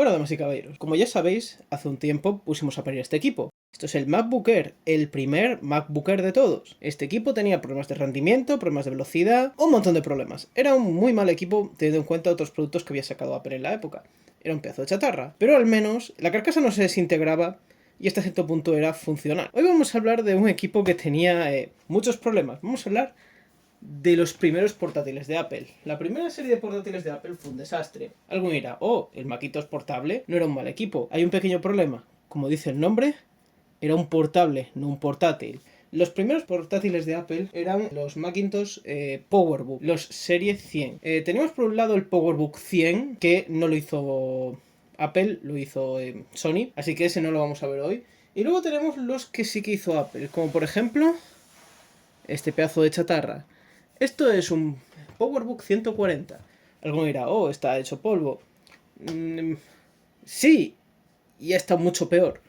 Bueno, damas y caballeros, como ya sabéis, hace un tiempo pusimos a parir este equipo. Esto es el MacBook Air, el primer MacBook Air de todos. Este equipo tenía problemas de rendimiento, problemas de velocidad, un montón de problemas. Era un muy mal equipo teniendo en cuenta otros productos que había sacado Apple en la época. Era un pedazo de chatarra. Pero al menos la carcasa no se desintegraba y hasta cierto punto era funcional. Hoy vamos a hablar de un equipo que tenía muchos problemas. Vamos a hablar de los primeros portátiles de Apple. La primera serie de portátiles de Apple fue un desastre. Alguien dirá, el Macintosh portable no era un mal equipo. Hay un pequeño problema. Como dice el nombre, era un portable, no un portátil. Los primeros portátiles de Apple eran los Macintosh PowerBook, los Serie 100. Teníamos por un lado el PowerBook 100, que no lo hizo Apple, lo hizo Sony, así que ese no lo vamos a ver hoy. Y luego tenemos los que sí que hizo Apple, como por ejemplo este pedazo de chatarra. Esto es un PowerBook 140. Alguno dirá, está hecho polvo. Sí, y está mucho peor.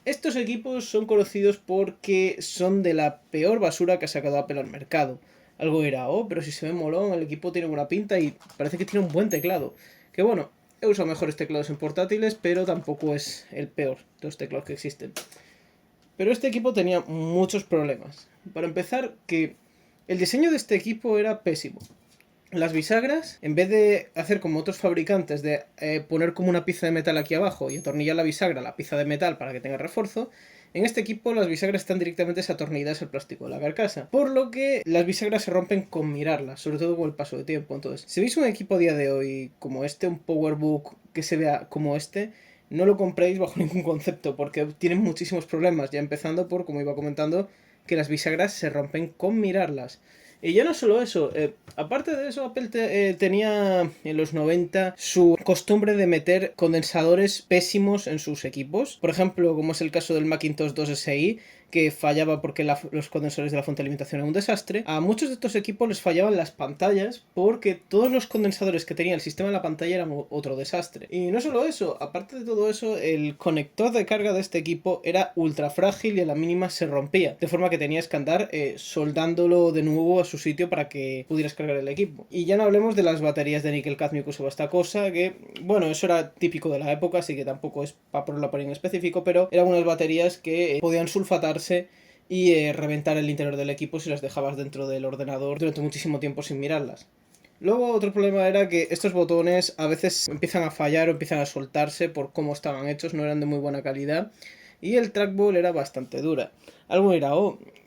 Estos equipos son conocidos porque son de la peor basura que ha sacado Apple al mercado. Algo dirá, pero si se ve molón, el equipo tiene buena pinta y parece que tiene un buen teclado. Que bueno, he usado mejores teclados en portátiles, pero tampoco es el peor de los teclados que existen. Pero este equipo tenía muchos problemas. Para empezar, que el diseño de este equipo era pésimo. Las bisagras, en vez de hacer como otros fabricantes, de poner como una pieza de metal aquí abajo y atornillar la bisagra a la pieza de metal para que tenga refuerzo, en este equipo las bisagras están directamente atornilladas al plástico de la carcasa. Por lo que las bisagras se rompen con mirarlas, sobre todo con el paso de tiempo. Entonces, si veis un equipo a día de hoy como este, un PowerBook que se vea como este, no lo compréis bajo ningún concepto, porque tienen muchísimos problemas, ya empezando por, como iba comentando, que las bisagras se rompen con mirarlas. Y ya no solo eso, aparte de eso, Apple tenía en los 90 su costumbre de meter condensadores pésimos en sus equipos. Por ejemplo, como es el caso del Macintosh 2 SI, que fallaba porque los condensadores de la fuente de alimentación eran un desastre. A muchos de estos equipos les fallaban las pantallas porque todos los condensadores que tenía el sistema de la pantalla eran otro desastre. Y no solo eso, aparte de todo eso, el conector de carga de este equipo era ultra frágil y a la mínima se rompía, de forma que tenías que andar soldándolo de nuevo a su sitio para que pudieras cargar el equipo. Y ya no hablemos de las baterías de níquel cadmio que usaba esta cosa, que bueno, eso era típico de la época, así que tampoco es para ponerla por en específico, pero eran unas baterías que podían sulfatarse y reventar el interior del equipo si las dejabas dentro del ordenador durante muchísimo tiempo sin mirarlas. Luego otro problema era que estos botones a veces empiezan a fallar o empiezan a soltarse por cómo estaban hechos, no eran de muy buena calidad y el trackball era bastante dura. Algo era,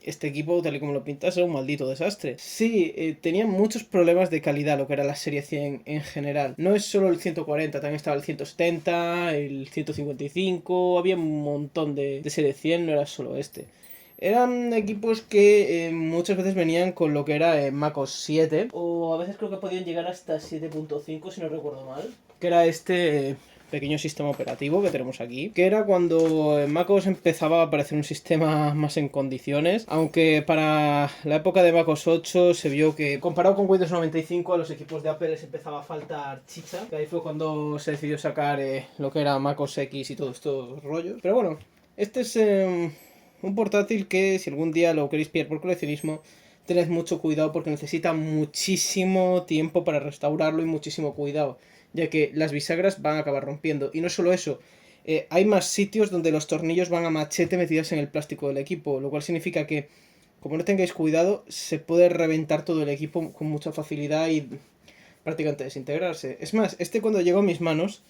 este equipo tal y como lo pintas era un maldito desastre. Sí, tenía muchos problemas de calidad lo que era la serie 100 en general. No es solo el 140, también estaba el 170, el 155, había un montón de serie 100, no era solo este. Eran equipos que muchas veces venían con lo que era MacOS 7, o a veces creo que podían llegar hasta 7.5 si no recuerdo mal, que era este pequeño sistema operativo que tenemos aquí, que era cuando en macOS empezaba a aparecer un sistema más en condiciones, aunque para la época de macOS 8 se vio que comparado con Windows 95 a los equipos de Apple les empezaba a faltar chicha, que ahí fue cuando se decidió sacar lo que era macOS X y todos estos rollos. Pero bueno, este es un portátil que si algún día lo queréis pillar por coleccionismo, tened mucho cuidado porque necesita muchísimo tiempo para restaurarlo y muchísimo cuidado, ya que las bisagras van a acabar rompiendo. Y no solo eso, hay más sitios donde los tornillos van a machete metidos en el plástico del equipo, lo cual significa que, como no tengáis cuidado, se puede reventar todo el equipo con mucha facilidad y prácticamente desintegrarse. Es más, este cuando llegó a mis manos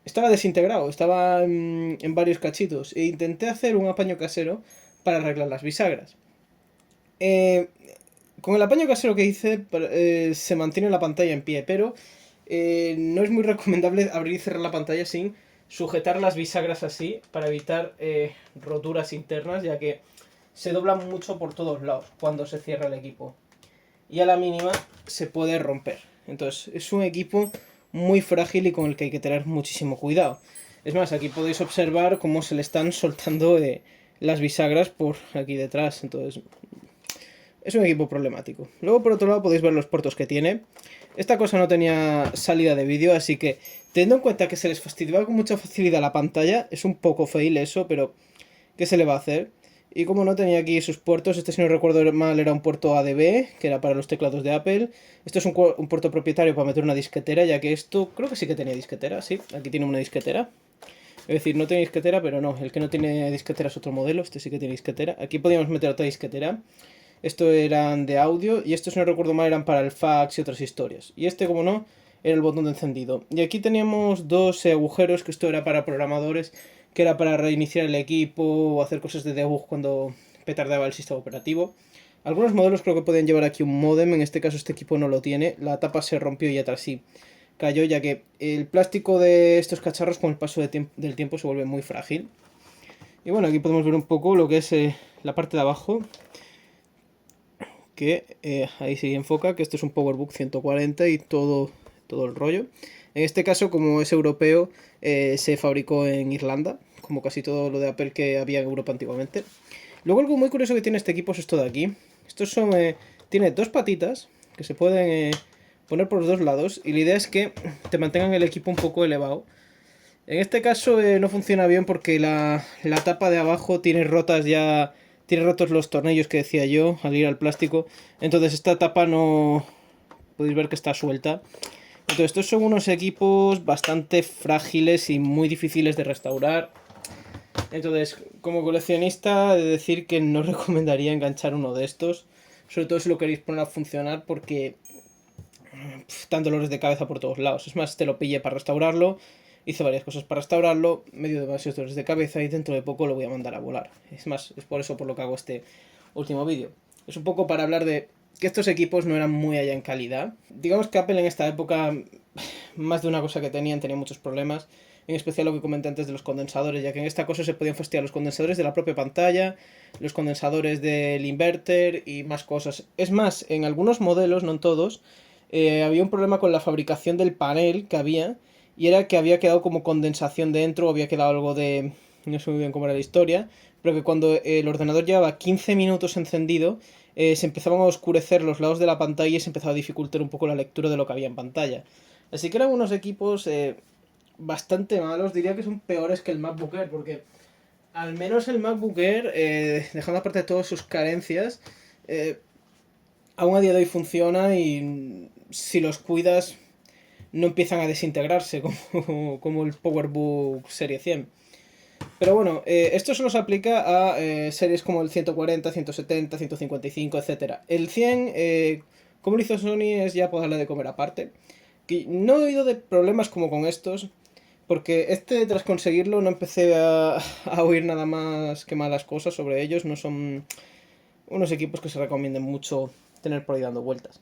estaba desintegrado, estaba en varios cachitos e intenté hacer un apaño casero para arreglar las bisagras. Con el apaño casero que hice se mantiene la pantalla en pie, pero no es muy recomendable abrir y cerrar la pantalla sin sujetar las bisagras así para evitar roturas internas, ya que se doblan mucho por todos lados cuando se cierra el equipo y a la mínima se puede romper. Entonces es un equipo muy frágil y con el que hay que tener muchísimo cuidado. Es más, aquí podéis observar cómo se le están soltando las bisagras por aquí detrás. Entonces es un equipo problemático. Luego por otro lado podéis ver los puertos que tiene. Esta cosa no tenía salida de vídeo, así que teniendo en cuenta que se les fastidiaba con mucha facilidad la pantalla, es un poco fail eso, pero ¿qué se le va a hacer? Y como no tenía aquí sus puertos, este si no recuerdo mal era un puerto ADB, que era para los teclados de Apple. Esto es un puerto propietario para meter una disquetera, ya que esto creo que sí que tenía disquetera, sí, aquí tiene una disquetera. Es decir, no tiene disquetera, pero no, el que no tiene disquetera es otro modelo, este sí que tiene disquetera. Aquí podíamos meter otra disquetera. Esto eran de audio y estos, si no recuerdo mal, eran para el fax y otras historias. Y este, como no, era el botón de encendido. Y aquí teníamos dos agujeros, que esto era para programadores, que era para reiniciar el equipo o hacer cosas de debug cuando petardaba el sistema operativo. Algunos modelos creo que podían llevar aquí un modem, en este caso este equipo no lo tiene. La tapa se rompió y atrás sí cayó, ya que el plástico de estos cacharros con el paso del tiempo se vuelve muy frágil. Y bueno, aquí podemos ver un poco lo que es la parte de abajo, que ahí se enfoca, que esto es un PowerBook 140 y todo el rollo. En este caso, como es europeo, se fabricó en Irlanda, como casi todo lo de Apple que había en Europa antiguamente. Luego algo muy curioso que tiene este equipo es esto de aquí. Estos son, tiene dos patitas que se pueden poner por los dos lados y la idea es que te mantengan el equipo un poco elevado. En este caso no funciona bien porque la tapa de abajo tiene rotas ya. Tiene rotos los tornillos que decía yo al ir al plástico. Entonces esta tapa no. Podéis ver que está suelta. Entonces estos son unos equipos bastante frágiles y muy difíciles de restaurar. Entonces, como coleccionista, he de decir que no recomendaría enganchar uno de estos. Sobre todo si lo queréis poner a funcionar porque dan dolores de cabeza por todos lados. Es más, te lo pillé para restaurarlo, hice varias cosas para restaurarlo, me dio demasiados dolores de cabeza y dentro de poco lo voy a mandar a volar. Es más, es por eso por lo que hago este último vídeo. Es un poco para hablar de que estos equipos no eran muy allá en calidad. Digamos que Apple en esta época, más de una cosa que tenía muchos problemas. En especial lo que comenté antes de los condensadores, ya que en esta cosa se podían fastidiar los condensadores de la propia pantalla, los condensadores del inverter y más cosas. Es más, en algunos modelos, no en todos, había un problema con la fabricación del panel que había, y era que había quedado como condensación dentro, o había quedado algo de. No sé muy bien cómo era la historia, pero que cuando el ordenador llevaba 15 minutos encendido, se empezaban a oscurecer los lados de la pantalla y se empezaba a dificultar un poco la lectura de lo que había en pantalla. Así que eran unos equipos bastante malos, diría que son peores que el MacBook Air, porque al menos el MacBook Air, dejando aparte de todas sus carencias, aún a día de hoy funciona y si los cuidas no empiezan a desintegrarse como el PowerBook Serie 100. Pero bueno, esto solo se aplica a series como el 140, 170, 155, etc. El 100, como lo hizo Sony, es ya poderle de comer aparte. Que no he oído de problemas como con estos, porque tras conseguirlo no empecé a oír nada más que malas cosas sobre ellos. No son unos equipos que se recomienden mucho tener por ahí dando vueltas.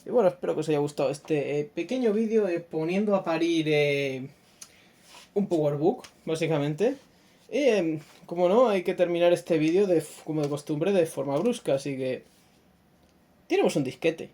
Y bueno, espero que os haya gustado este pequeño vídeo de poniendo a parir un Powerbook, básicamente. Y como no, hay que terminar este vídeo como de costumbre de forma brusca, así que tenemos un disquete.